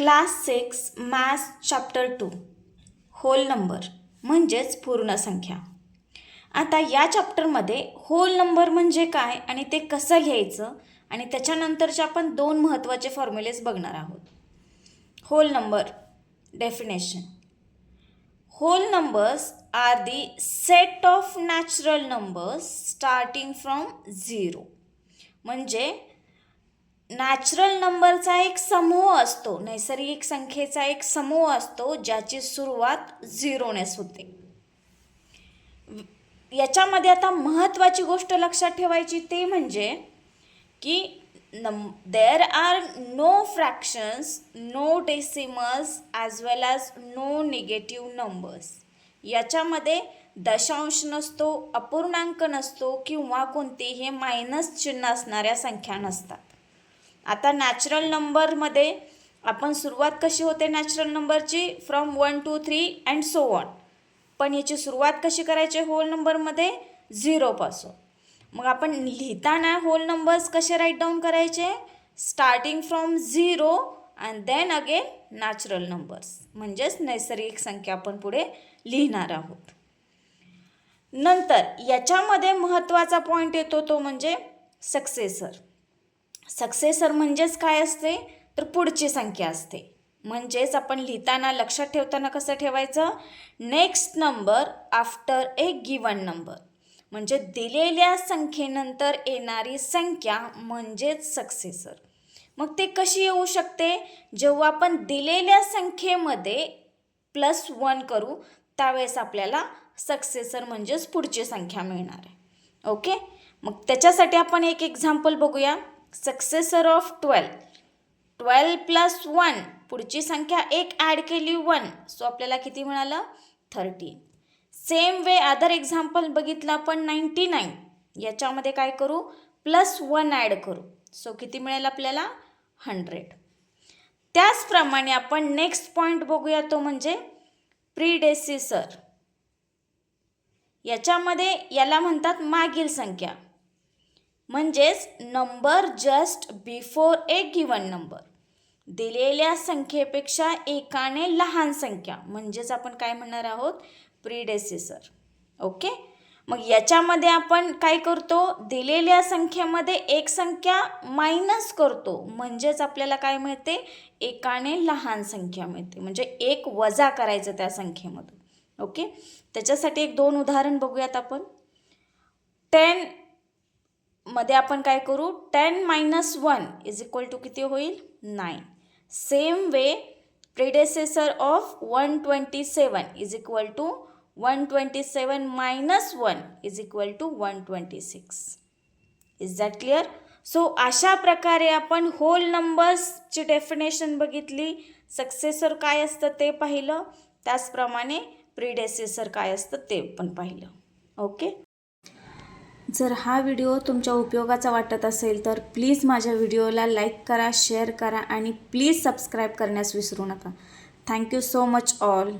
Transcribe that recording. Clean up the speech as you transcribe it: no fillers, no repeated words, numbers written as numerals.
Class 6 maths chapter 2 whole number म्हणजेच पूर्ण संख्या. आता या चॅप्टरमध्ये होल नंबर म्हणजे काय आणि ते कसं लिहायचं आणि त्याच्यानंतरचे आपण दोन महत्त्वाचे फॉर्म्युलेज बघणार आहोत. Whole number definition. Whole numbers are the set of natural numbers starting from 0. म्हणजे नॅचरल नंबरचा एक समूह असतो, नैसर्गिक संख्येचा एक समूह असतो ज्याची सुरुवात 0नेच होते. याच्यामध्ये आता महत्त्वाची गोष्ट लक्षात ठेवायची ते म्हणजे की there are no fractions, no decimals as well as no negative numbers. याच्यामध्ये दशांश नसतो, अपूर्णांक नसतो किंवा कोणतेही मायनस चिन्ह असणाऱ्या संख्या नसतात. आता नॅचरल नंबरमध्ये आपण सुरुवात कशी होते नॅचरल नंबरची फ्रॉम 1 2 3 अँड सो ऑन. पण याची सुरुवात कशी करायची होल नंबरमध्ये 0 पासून. मग आपण लिहिताना होल नंबर्स कसे राईट डाऊन करायचे starting from 0 and then again natural numbers म्हणजेच नैसर्गिक संख्या आपण पुढे लिहिणार आहोत. नंतर याच्यामध्ये महत्त्वाचा पॉईंट येतो तो म्हणजे सक्सेसर. सक्सेसर म्हणजेच काय असते तर पुढची संख्या असते. म्हणजेच आपण लिहिताना लक्षात ठेवताना कसं ठेवायचं next number after a given number. म्हणजे दिलेल्या संख्येनंतर येणारी संख्या म्हणजेच सक्सेसर. मग ते कशी येऊ शकते जेव्हा आपण दिलेल्या संख्येमध्ये +1 करू त्यावेळेस आपल्याला सक्सेसर म्हणजेच पुढची संख्या मिळणार आहे. ओके, मग त्याच्यासाठी आपण एक एक्झाम्पल बघूया. सक्सेसर ऑफ 12 + 1 पुढची संख्या एक ॲड केली 1 सो आपल्याला किती मिळालं 13. सेम वे अदर एक्झाम्पल बघितलं आपण 99. याच्यामध्ये काय करू +1 ॲड करू सो किती मिळेल आपल्याला 100. त्याचप्रमाणे आपण नेक्स्ट पॉईंट बघूया तो म्हणजे प्रीडेसेसर. याच्यामध्ये याला म्हणतात मागील संख्या म्हणजेच number just before A given number. दिलेल्या संख्येपेक्षा एकाने लहान संख्या म्हणजेच आपण काय म्हणणार आहोत प्रीडेसेसर. ओके, मग याच्यामध्ये आपण काय करतो दिलेल्या संख्येमध्ये एक संख्या मायनस करतो म्हणजेच आपल्याला काय मिळते एकाने लहान संख्या मिळते. म्हणजे एक वजा करायचं त्या संख्येमधून. ओके, त्याच्यासाठी एक दोन उदाहरण बघूयात आपण. 10 मध्ये आपण काय करू 10 - 1 = किती होईल 9. Same way predecessor of 127 = 127 - 1 = 126. Is that clear? So अशा प्रकारे आपण होल नंबर्सची डेफिनेशन बघितली, सक्सेसर काय असतं ते पाहिलं, त्याचप्रमाणे प्रीडेसेसर काय असतं ते पण पाहिलं. ओके, जर हा व्हिडिओ तुमच्या उपयोगाचा वाटत असेल तर प्लीज माझ्या व्हिडिओला लाईक करा, शेअर करा आणि प्लीज सबस्क्राईब करण्यास विसरू नका. Thank you so much all.